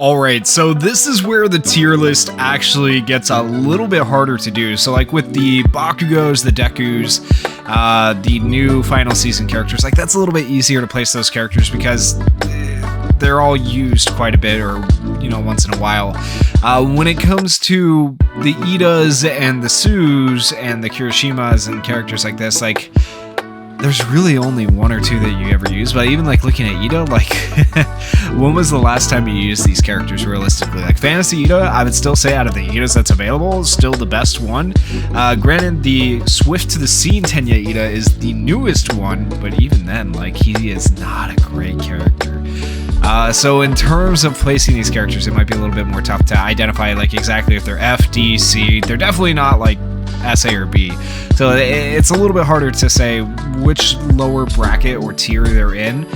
Alright, so this is where the tier list actually gets a little bit harder to do. So like with the Bakugos, the Dekus, the new final season characters, like that's a little bit easier to place those characters because they're all used quite a bit, or once in a while. When it comes to the Iidas and the Suus and the Kirishimas and characters like this, like there's really only one or two that you ever use. But even like looking at Iida, like when was the last time you used these characters realistically? Like Fantasy Iida, I would still say out of the Iidas that's available, is still the best one. Granted, the Swift to the Scene Tenya Iida is the newest one, but even then, like he is not a great character. So in terms of placing these characters, it might be a little bit more tough to identify like exactly if they're F, D, C. They're definitely not like S, A, or B. So it's a little bit harder to say which lower bracket or tier they're in.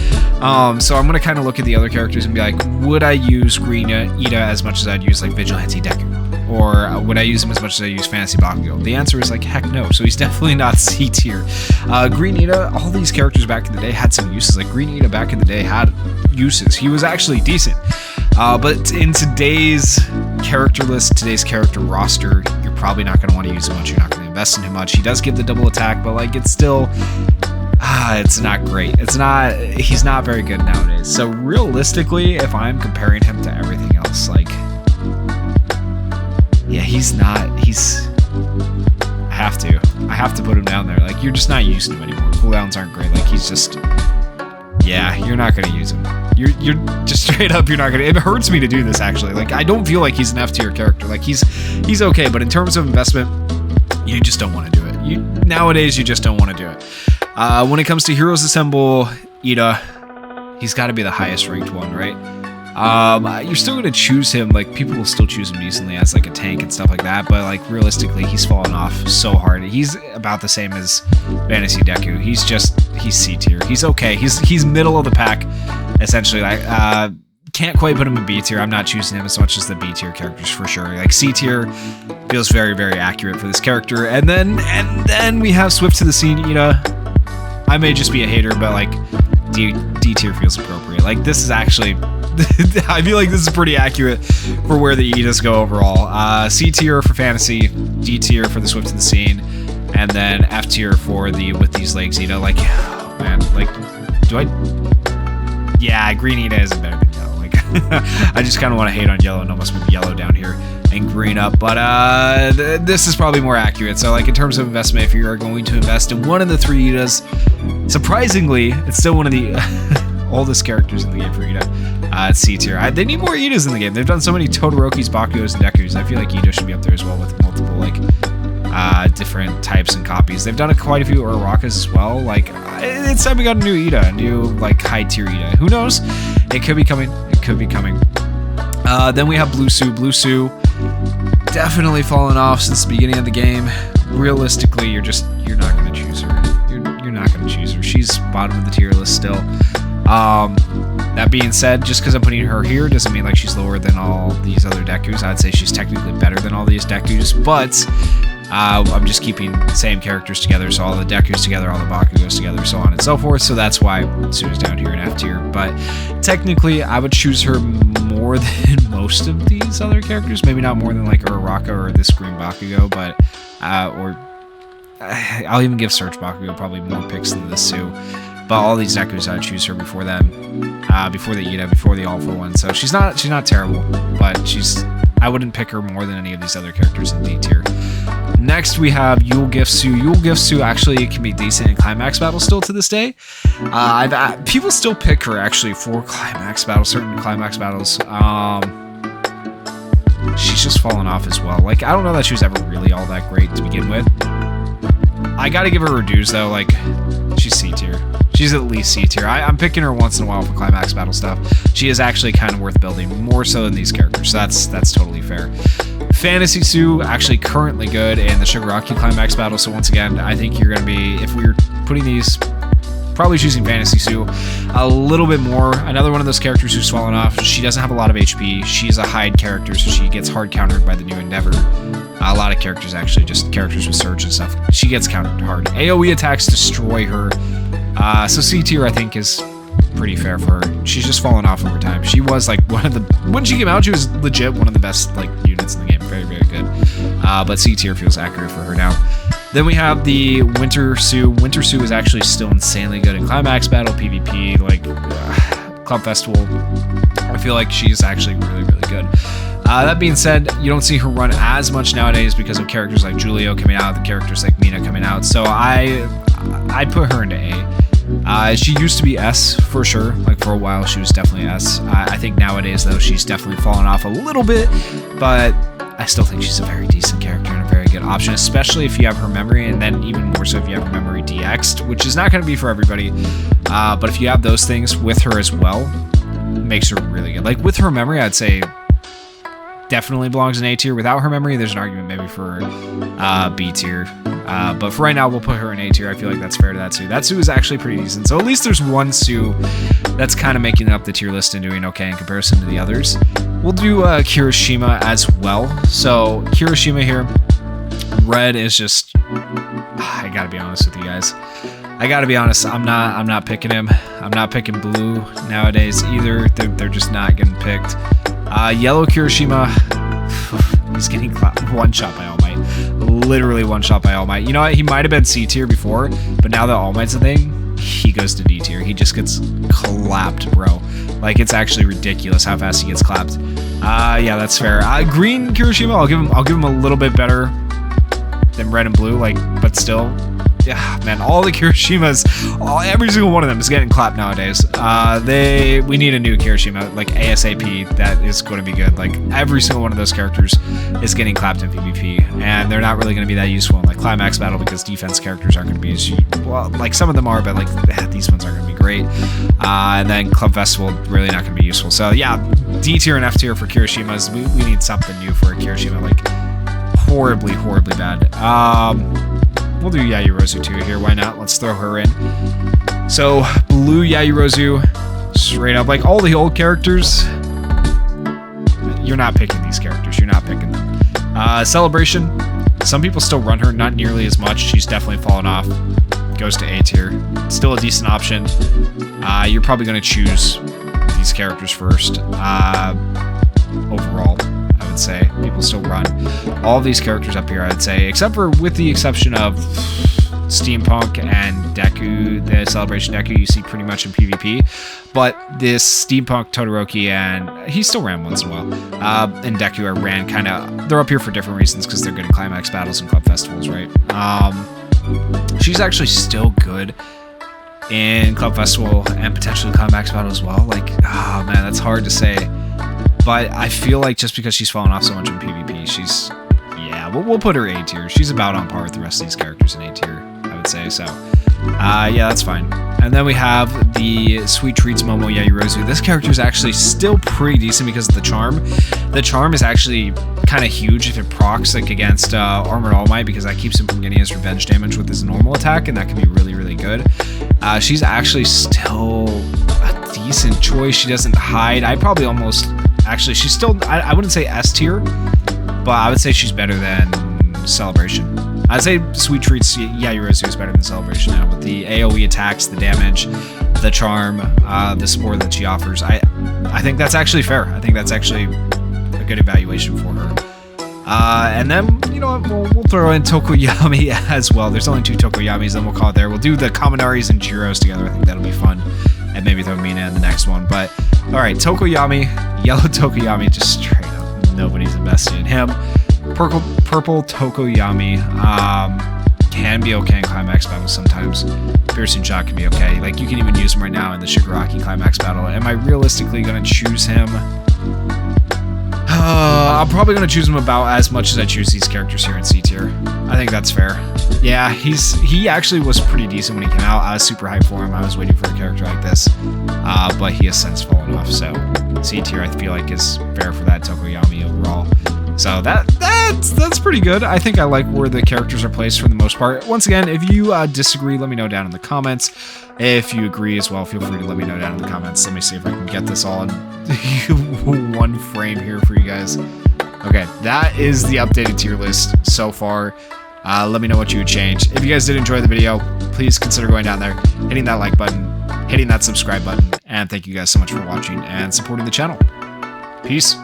So I'm going to kind of look at the other characters and be like, would I use Green Iida as much as I'd use like Vigilante Deku? Or would I use him as much as I use Fantasy Bakugo? The answer is like, heck no. So he's definitely not C tier. Green Iida, all these characters back in the day had some uses. Like Green Iida back in the day had uses. He was actually decent. But in today's character list, today's character roster, you're probably not going to want to use him much. You're not going to invest in him much. He does give the double attack, but like it's still... it's not great. He's not very good nowadays. So realistically, if I'm comparing him to everything else, like... yeah, I have to put him down there. Like, you're just not using him anymore. Cooldowns aren't great. Like, he's just... yeah, you're not going to use him. You're just straight up, you're not going to... it hurts me to do this, actually. Like, I don't feel like he's an F tier character. Like, he's okay, but in terms of investment, you just don't want to do it. Nowadays, you just don't want to do it. When it comes to Heroes Assemble, Iida, he's got to be the highest ranked one, right? You're still going to choose him, like, people will still choose him decently as, like, a tank and stuff like that, but, like, realistically, he's fallen off so hard. He's about the same as Fantasy Deku. He's C tier. He's okay. He's middle of the pack, essentially. Like, can't quite put him in B tier. I'm not choosing him as much as the B tier characters, for sure. Like, C tier feels very, very accurate for this character. And then we have Swift to the Scene Iida. I may just be a hater, but, like, D tier feels appropriate. Like, this is actually... I feel like this is pretty accurate for where the Iidas go overall. C tier for Fantasy, D tier for the Swift to the Scene, and then F tier for the With These Legs Iida. Like, oh man, like, do I... yeah, Green Iida isn't better than Yellow. Like, I just kind of want to hate on Yellow and almost move Yellow down here and Green up, but this is probably more accurate. So, like, in terms of investment, if you are going to invest in one of the three Iidas, surprisingly, it's still one of the oldest characters in the game for Iida. It's C tier. They need more Iidas in the game. They've done so many Todorokis, Bakugos, and Dekus. I feel like Iida should be up there as well with multiple, like, different types and copies. They've done quite a few Urakas as well. Like, it's time we got a new Iida, a new, like, high tier Iida. Who knows? It could be coming. It could be coming. Then we have Blue Su. Blue Su, definitely fallen off since the beginning of the game. Realistically, you're not going to choose her. You're not going to choose her. She's bottom of the tier list still. That being said, just because I'm putting her here doesn't mean like she's lower than all these other Dekus. I'd say she's technically better than all these Dekus, but I'm just keeping the same characters together, so all the Dekus together, all the Bakugos together, so on and so forth. So that's why Suu's down here in F tier. But technically, I would choose her more than most of these other characters. Maybe not more than like Uraraka or this Green Bakugo, but I'll even give Search Bakugo probably more picks than the Sue. But all these Dekus, I'd choose her before them, before the Iida, before the All For One. So she's not terrible, but I wouldn't pick her more than any of these other characters in D tier. Next, we have Yule Gift Su. Yule Gift Su actually can be decent in Climax battles still to this day. People still pick her actually for Climax battles, certain Climax battles. She's just fallen off as well. Like, I don't know that she was ever really all that great to begin with. I gotta give her dues though. Like, she's C tier. She's at least C tier. I'm picking her once in a while for Climax battle stuff. She is actually kind of worth building, more so than these characters. So that's totally fair. Fantasy Sue, actually currently good in the Shigaraki Climax battle. So once again, I think you're going to be, if we're putting these, probably choosing Fantasy Sue a little bit more. Another one of those characters who's fallen off. She doesn't have a lot of HP. She's a hide character, so she gets hard countered by the new Endeavor. A lot of characters, actually, just characters with Surge and stuff. She gets countered hard. AoE attacks destroy her. So C tier, I think, is pretty fair for her. She's just fallen off over time. She was like one of the, when she came out, she was legit one of the best like units in the game. Very, very good. But C tier feels accurate for her now. Then we have the Winter Sue. Winter Sue is actually still insanely good in Climax Battle, PvP, like Club Festival. I feel like she's actually really, really good. That being said, you don't see her run as much nowadays because of characters like Julio coming out, the characters like Mina coming out. So I'd put her into A. She used to be S for sure. Like for a while, she was definitely S. I think nowadays though, she's definitely fallen off a little bit, but I still think she's a very decent character and a very good option, especially if you have her memory, and then even more so if you have her memory DX'd, which is not going to be for everybody. But if you have those things with her as well, makes her really good. Like with her memory, I'd say definitely belongs in A tier. Without her memory, there's an argument maybe for B tier. But for right now, we'll put her in A tier. I feel like that's fair to that Sue. That Sue is actually pretty decent. So at least there's one Sue that's kind of making up the tier list and doing okay in comparison to the others. We'll do Kirishima as well. So Kirishima here, red is just, I gotta be honest with you guys. I gotta be honest, I'm not picking him. I'm not picking blue nowadays either. They're just not getting picked. Yellow Kirishima, he's getting one shot by All Might. Literally one shot by All Might. You know what? He might have been C tier before, but now that All Might's a thing, he goes to D tier. He just gets clapped, bro. Like, it's actually ridiculous how fast he gets clapped. Yeah, that's fair. Green Kirishima, I'll give him a little bit better than red and blue, like, but still. Yeah, man, all the Kirishimas, every single one of them is getting clapped nowadays. We need a new Kirishima, like ASAP, that is going to be good. Like, every single one of those characters is getting clapped in PvP, and they're not really going to be that useful in, like, Climax Battle, because defense characters aren't going to be as, well, like, some of them are, but, like, these ones aren't going to be great. And then Club Festival, really not going to be useful. So, yeah, D tier and F tier for Kirishimas. We need something new for a Kirishima, like, horribly, horribly bad. We'll do Yaoyorozu too here. Why not? Let's throw her in. So, blue Yaoyorozu, straight up. Like, all the old characters, you're not picking these characters. You're not picking them. Celebration, some people still run her. Not nearly as much. She's definitely fallen off. Goes to A tier. Still a decent option. You're probably going to choose these characters first. Overall, I would say people still run all these characters up here, I'd say, except for, with the exception of Steampunk and Deku, the Celebration Deku you see pretty much in PvP, but this Steampunk, Todoroki, and he still ran once in a while, and Deku are ran kind of, they're up here for different reasons, because they're good in Climax Battles and Club Festivals, right? She's actually still good in Club Festival and potentially Climax Battle as well. Like, oh man, that's hard to say. But I feel like just because she's fallen off so much in PvP, she's, yeah, we'll put her A tier. She's about on par with the rest of these characters in A tier, I would say. So, yeah, that's fine. And then we have the Sweet Treats Momo Yaoyorozu. This character is actually still pretty decent because of the charm. The charm is actually kind of huge if it procs, like, against Armored All Might, because that keeps him from getting his revenge damage with his normal attack, and that can be really, really good. She's actually still a decent choice. She doesn't hide. I probably almost... Actually, she's still, I wouldn't say S tier, but I would say she's better than Celebration. I'd say Sweet Treats Yaoyorozu is better than Celebration now, with the AoE attacks, the damage, the charm, the support that she offers. I think that's actually fair. I think that's actually a good evaluation for her. And then, you know what, we'll throw in Tokoyami as well. There's only 2 Tokoyamis, then we'll call it there. We'll do the Kaminaris and Jiros together. I think that'll be fun. And maybe throw Mina in the next one. But, alright, Tokoyami, yellow Tokoyami, just straight up. Nobody's invested in him. Purple Tokoyami can be okay in Climax Battle sometimes. Piercing Shot can be okay. Like, you can even use him right now in the Shigaraki Climax Battle. Am I realistically going to choose him? I'm probably going to choose him about as much as I choose these characters here in C tier. I think that's fair. Yeah, he actually was pretty decent when he came out. I was super hyped for him. I was waiting for a character like this. But he has since fallen off. So C tier, I feel like, is fair for that Tokoyami overall. So that's pretty good. I think I like where the characters are placed for the most part. Once again, if you disagree, let me know down in the comments. If you agree as well, feel free to let me know down in the comments. Let me see if I can get this all in one frame here for you guys. Okay, that is the updated tier list so far. Let me know what you would change. If you guys did enjoy the video, please consider going down there, hitting that like button, hitting that subscribe button. And thank you guys so much for watching and supporting the channel. Peace.